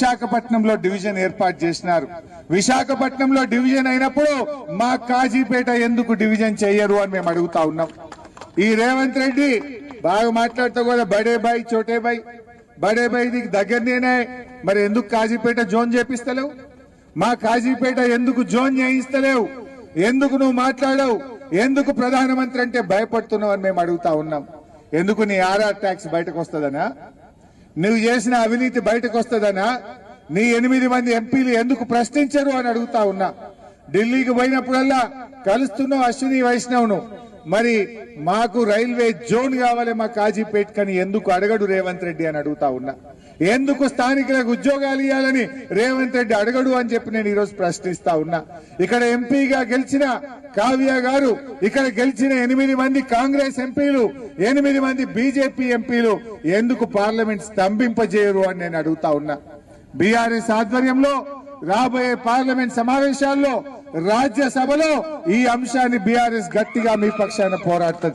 విశాఖపట్నంలో డివిజన్ ఏర్పాటు చేసినారు. విశాఖపట్నంలో డివిజన్ అయినప్పుడు మా కాజీపేట ఎందుకు డివిజన్ చేయరు అని మేము అడుగుతా ఉన్నాం. ఈ రేవంత్ రెడ్డి బాగా మాట్లాడుతూ కూడా బడే బాయ్ చోటే బాయ్, బడే బాయ్ దిగి దగ్గరనేనే, మరి ఎందుకు కాజీపేట జోన్ చేపిస్తలేవు? మా కాజీపేట ఎందుకు జోన్ చేయిస్తలేవు? ఎందుకు నువ్వు మాట్లాడవు? ఎందుకు ప్రధానమంత్రి అంటే భయపడుతున్నావు అని మేము అడుగుతా ఉన్నాం. ఎందుకు నీ ఆర్ఆర్ ట్యాక్స్ బయటకు వస్తుందనా? నువ్వు చేసిన అవినీతి బయటకు వస్తుందనా? నీ 8 మంది ఎంపీలు ఎందుకు ప్రశ్నించరు అని అడుగుతా ఉన్నా. ఢిల్లీకి పోయినప్పుడల్లా కలుస్తున్నావు అశ్విని వైష్ణవ్ను, మరి మాకు రైల్వే జోన్ కావాలి మా కాజీపేట్ కని ఎందుకు అడగడు రేవంత్ రెడ్డి అని అడుగుతా ఉన్నా. ఎందుకు స్థానికులకు ఉద్యోగాలు ఇవ్వాలని రేవంత్ రెడ్డి అడగడు అని చెప్పి నేను ఈరోజు ప్రశ్నిస్తా ఉన్నా. ఇక్కడ ఎంపీగా గెలిచిన కావ్య గారు, ఇక్కడ గెలిచిన 8 మంది కాంగ్రెస్ ఎంపీలు, 8 మంది బీజేపీ ఎంపీలు ఎందుకు పార్లమెంట్ స్తంభింపజేయరు అని నేను అడుగుతా ఉన్నా. బీఆర్ఎస్ ఆధ్వర్యంలో రాబోయే పార్లమెంట్ సమావేశాల్లో, రాజ్యసభలో ఈ అంశాన్ని బీఆర్ఎస్ గట్టిగా మీ పక్షాన పోరాడుతుంది.